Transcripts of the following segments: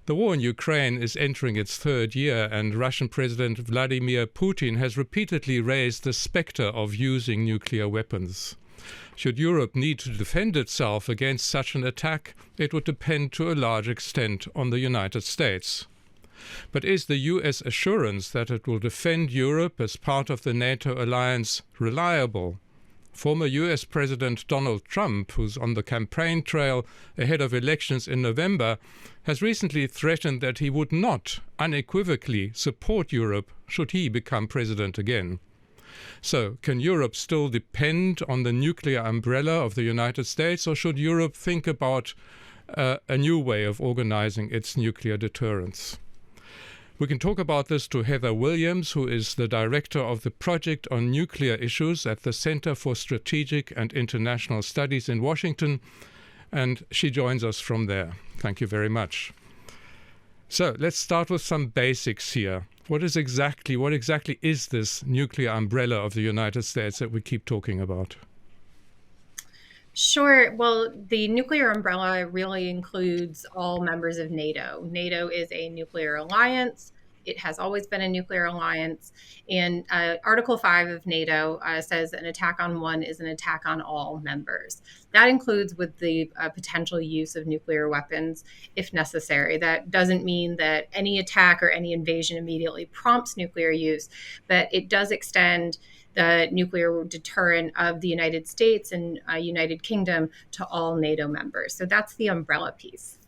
The war in Ukraine is entering its third year, and Russian President Vladimir Putin has repeatedly raised the specter of using nuclear weapons. Should Europe need to defend itself against such an attack, it would depend to a large extent on the United States. But is the US assurance that it will defend Europe as part of the NATO alliance reliable? Former US President Donald Trump, who's on the campaign trail ahead of elections in November, has recently threatened that he would not unequivocally support Europe should he become president again. So, can Europe still depend on the nuclear umbrella of the United States, or should Europe think about a new way of organizing its nuclear deterrence? We can talk about this to Heather Williams, who is the director of the Project on Nuclear Issues at the Center for Strategic and International Studies in Washington, and she joins us from there. Thank you very much. So let's start with some basics here. What exactly is this nuclear umbrella of the United States that we keep talking about? Sure. Well, the nuclear umbrella really includes all members of NATO. NATO is a nuclear alliance. It has always been a nuclear alliance. And Article 5 of NATO says an attack on one is an attack on all members. That includes with the potential use of nuclear weapons if necessary. That doesn't mean that any attack or any invasion immediately prompts nuclear use, but it does extend the nuclear deterrent of the United States and United Kingdom to all NATO members. So that's the umbrella piece.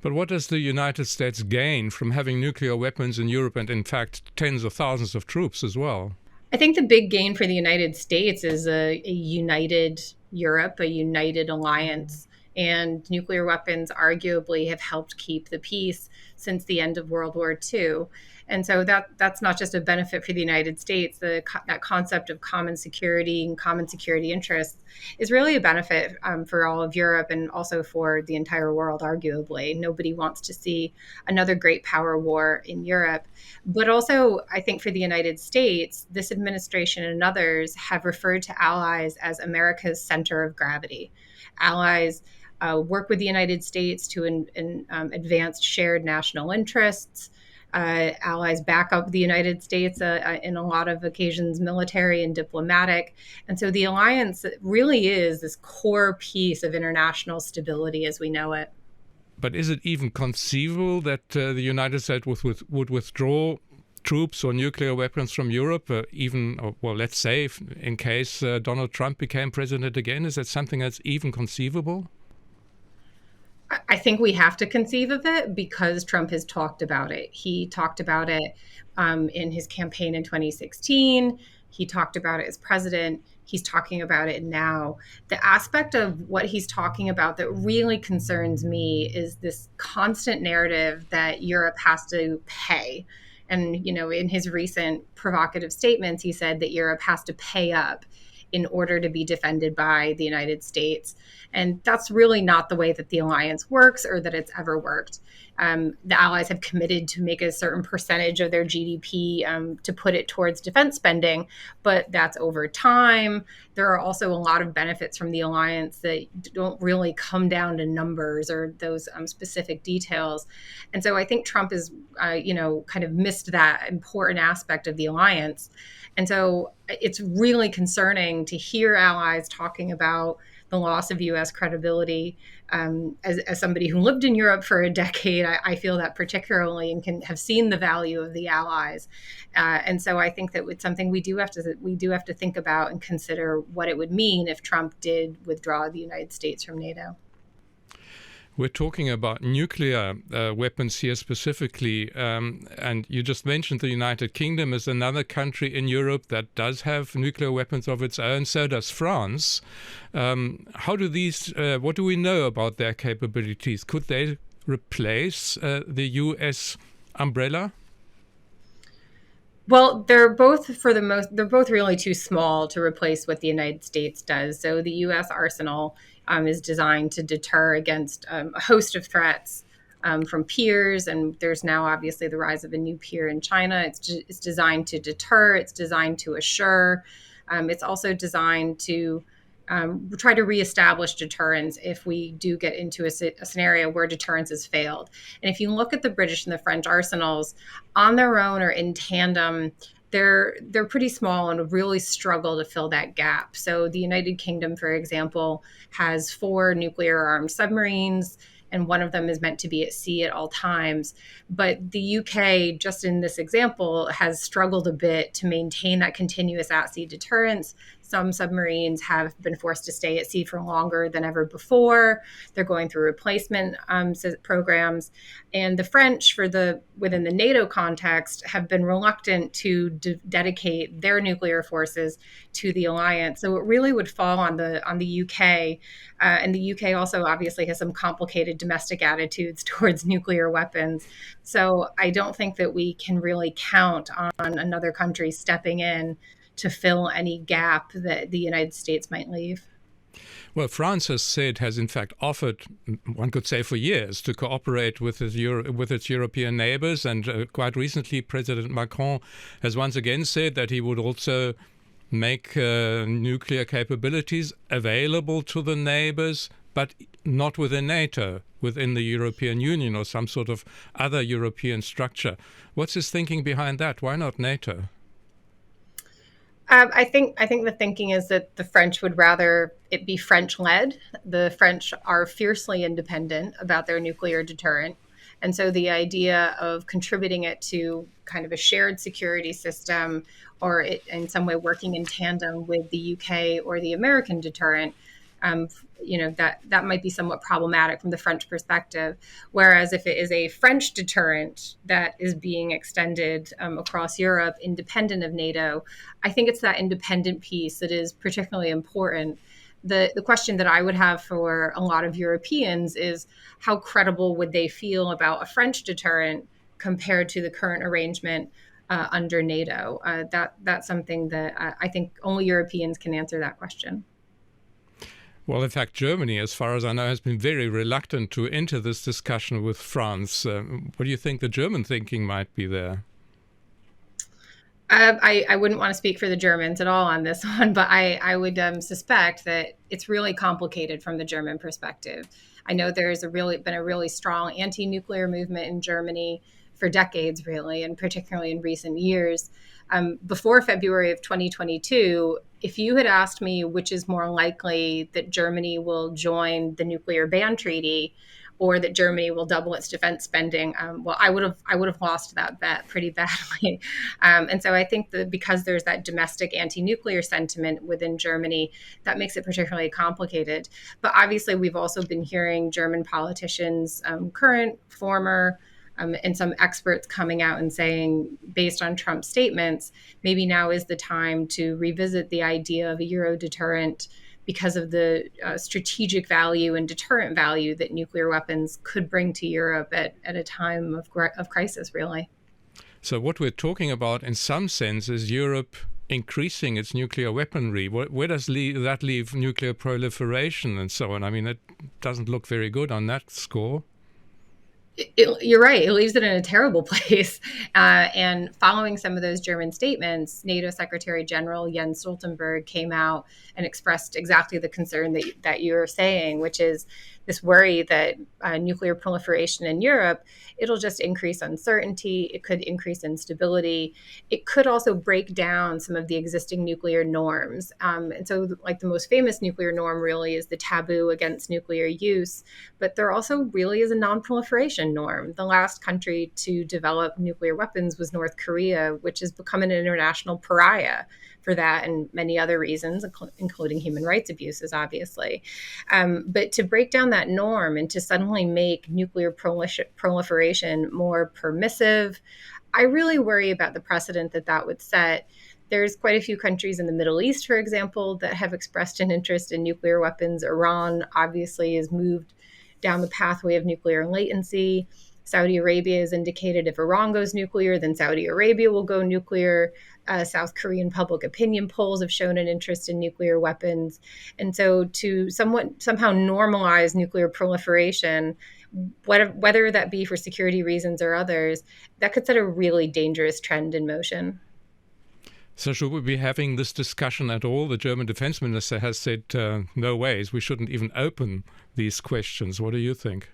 But what does the United States gain from having nuclear weapons in Europe and, in fact, tens of thousands of troops as well? I think the big gain for the United States is a united Europe, a united alliance. And nuclear weapons arguably have helped keep the peace since the end of World War II. And so that's not just a benefit for the United States. That concept of common security and common security interests is really a benefit for all of Europe and also for the entire world, arguably. Nobody wants to see another great power war in Europe. But also, I think for the United States, this administration and others have referred to allies as America's center of gravity. Allies work with the United States to advance shared national interests. Allies back up the United States in a lot of occasions, military and diplomatic. And so the alliance really is this core piece of international stability as we know it. But is it even conceivable that the United States would withdraw troops or nuclear weapons from Europe, let's say, in case Donald Trump became president again? Is that something that's even conceivable? I think we have to conceive of it because Trump has talked about it. He talked about it in his campaign in 2016. He talked about it as president. He's talking about it now. The aspect of what he's talking about that really concerns me is this constant narrative that Europe has to pay. And, in his recent provocative statements, he said that Europe has to pay up in order to be defended by the United States. And that's really not the way that the alliance works or that it's ever worked. The allies have committed to make a certain percentage of their GDP to put it towards defense spending, but that's over time. There are also a lot of benefits from the alliance that don't really come down to numbers or those specific details. And so I think Trump is, kind of missed that important aspect of the alliance. And so it's really concerning to hear allies talking about the loss of U.S. credibility. As somebody who lived in Europe for a decade, I feel that particularly and have seen the value of the allies. And so I think that it's something we do have to think about and consider what it would mean if Trump did withdraw the United States from NATO. We're talking about nuclear weapons here specifically, and you just mentioned the United Kingdom is another country in Europe that does have nuclear weapons of its own. So does France. What do we know about their capabilities? Could they replace the U.S. umbrella? Well, they're both really too small to replace what the United States does. So the U.S. arsenal is designed to deter against a host of threats from peers. And there's now obviously the rise of a new peer in China. It's designed to deter. It's designed to assure. It's also designed to try to reestablish deterrence if we do get into a scenario where deterrence has failed. And if you look at the British and the French arsenals on their own or in tandem, they're pretty small and really struggle to fill that gap. So the United Kingdom, for example, has 4 nuclear armed submarines, and one of them is meant to be at sea at all times. But the UK, just in this example, has struggled a bit to maintain that continuous at-sea deterrence. Some submarines have been forced to stay at sea for longer than ever before. They're going through replacement programs. And the French, within the NATO context, have been reluctant to dedicate their nuclear forces to the alliance. So it really would fall on the UK. And the UK also obviously has some complicated domestic attitudes towards nuclear weapons. So I don't think that we can really count on another country stepping in to fill any gap that the United States might leave. Well, France has in fact offered, one could say for years, to cooperate with its European neighbors. And quite recently, President Macron has once again said that he would also make nuclear capabilities available to the neighbors, but not within NATO, within the European Union or some sort of other European structure. What's his thinking behind that? Why not NATO? I think the thinking is that the French would rather it be French-led. The French are fiercely independent about their nuclear deterrent. And so the idea of contributing it to kind of a shared security system or it in some way working in tandem with the UK or the American deterrent, that might be somewhat problematic from the French perspective. Whereas if it is a French deterrent that is being extended across Europe, independent of NATO, I think it's that independent piece that is particularly important. The question that I would have for a lot of Europeans is how credible would they feel about a French deterrent compared to the current arrangement under NATO? That's something that I think only Europeans can answer that question. Well, in fact, Germany, as far as I know, has been very reluctant to enter this discussion with France. What do you think the German thinking might be there? I wouldn't want to speak for the Germans at all on this one, but I would suspect that it's really complicated from the German perspective. I know there's been a really strong anti-nuclear movement in Germany for decades, really, and particularly in recent years. Before February of 2022, if you had asked me which is more likely that Germany will join the nuclear ban treaty or that Germany will double its defense spending, I would have lost that bet pretty badly. And so I think that because there's that domestic anti-nuclear sentiment within Germany, that makes it particularly complicated. But obviously, we've also been hearing German politicians, current, former, and some experts coming out and saying, based on Trump's statements, maybe now is the time to revisit the idea of a Euro deterrent because of the strategic value and deterrent value that nuclear weapons could bring to Europe at a time of crisis, really. So what we're talking about in some sense is Europe increasing its nuclear weaponry. Where does that leave nuclear proliferation and so on? I mean, it doesn't look very good on that score. You're right. It leaves it in a terrible place. And following some of those German statements, NATO Secretary General Jens Stoltenberg came out and expressed exactly the concern that you're saying, which is this worry that nuclear proliferation in Europe, it'll just increase uncertainty. It could increase instability. It could also break down some of the existing nuclear norms. And so like the most famous nuclear norm really is the taboo against nuclear use, but there also really is a non-proliferation norm. The last country to develop nuclear weapons was North Korea, which has become an international pariah for that and many other reasons, including human rights abuses, obviously. But to break down that norm and to suddenly make nuclear proliferation more permissive, I really worry about the precedent that would set. There's quite a few countries in the Middle East, for example, that have expressed an interest in nuclear weapons. Iran obviously has moved down the pathway of nuclear latency. Saudi Arabia has indicated if Iran goes nuclear, then Saudi Arabia will go nuclear. South Korean public opinion polls have shown an interest in nuclear weapons. And so to somehow normalize nuclear proliferation, whether that be for security reasons or others, that could set a really dangerous trend in motion. So should we be having this discussion at all? The German defense minister has said, no ways, we shouldn't even open these questions. What do you think?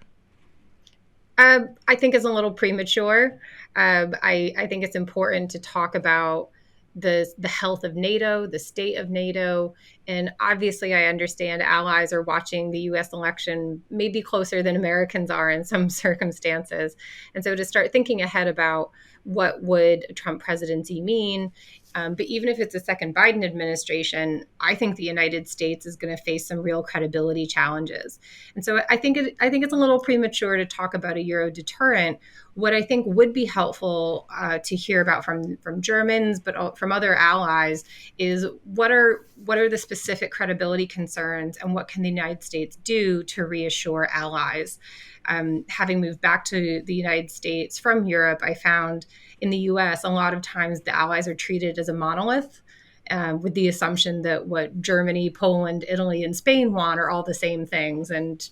I think it's a little premature. I think it's important to talk about the health of NATO, the state of NATO. And obviously, I understand allies are watching the U.S. election maybe closer than Americans are in some circumstances. And so to start thinking ahead about what would a Trump presidency mean, but even if it's a second Biden administration, I think the United States is going to face some real credibility challenges. And so I think it's a little premature to talk about a Euro deterrent. What I think would be helpful to hear about from Germans, but from other allies, is what are the specific credibility concerns, and what can the United States do to reassure allies? Having moved back to the United States from Europe, I found in the US, a lot of times the allies are treated as a monolith, with the assumption that what Germany, Poland, Italy, and Spain want are all the same things. And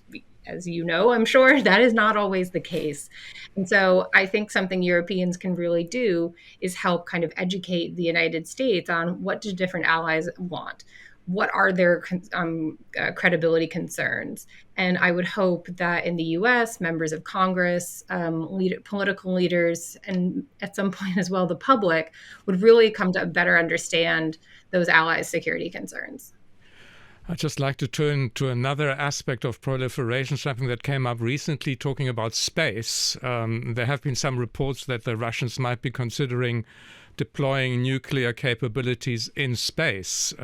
as you know, I'm sure that is not always the case. And so I think something Europeans can really do is help kind of educate the United States on what do different allies want. What are their credibility concerns? And I would hope that in the U.S., members of Congress, political leaders, and at some point as well, the public would really come to better understand those allies' security concerns. I'd just like to turn to another aspect of proliferation, something that came up recently, talking about space. There have been some reports that the Russians might be considering deploying nuclear capabilities in space.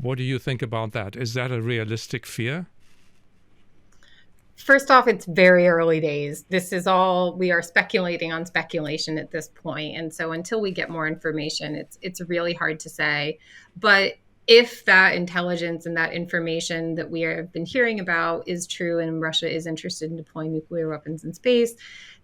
What do you think about that? Is that a realistic fear? First off, it's very early days. This is all, we are speculating on speculation at this point. And so until we get more information, it's really hard to say. But if that intelligence and that information that we have been hearing about is true, and Russia is interested in deploying nuclear weapons in space,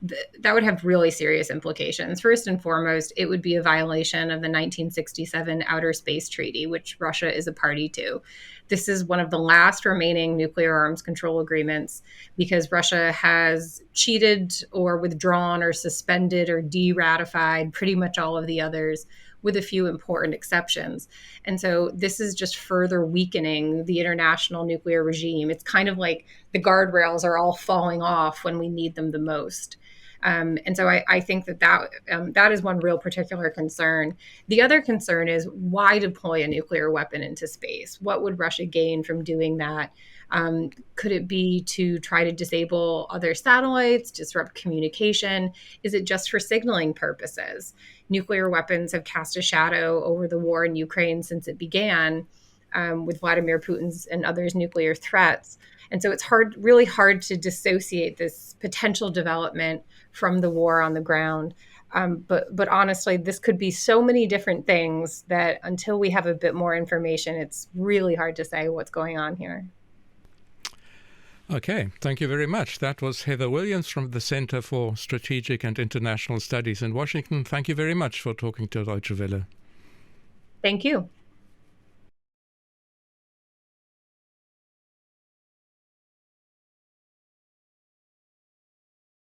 that would have really serious implications. First and foremost, it would be a violation of the 1967 Outer Space Treaty, which Russia is a party to. This is one of the last remaining nuclear arms control agreements, because Russia has cheated or withdrawn or suspended or de-ratified pretty much all of the others, with a few important exceptions. And so this is just further weakening the international nuclear regime. It's kind of like the guardrails are all falling off when we need them the most. And so I think that is one real particular concern. The other concern is, why deploy a nuclear weapon into space? What would Russia gain from doing that? Could it be to try to disable other satellites, disrupt communication? Is it just for signaling purposes? Nuclear weapons have cast a shadow over the war in Ukraine since it began, with Vladimir Putin's and others' nuclear threats. And so it's really hard to dissociate this potential development from the war on the ground. But honestly, this could be so many different things that until we have a bit more information, it's really hard to say what's going on here. Okay, thank you very much. That was Heather Williams from the Center for Strategic and International Studies in Washington. Thank you very much for talking to Deutsche Welle. Thank you.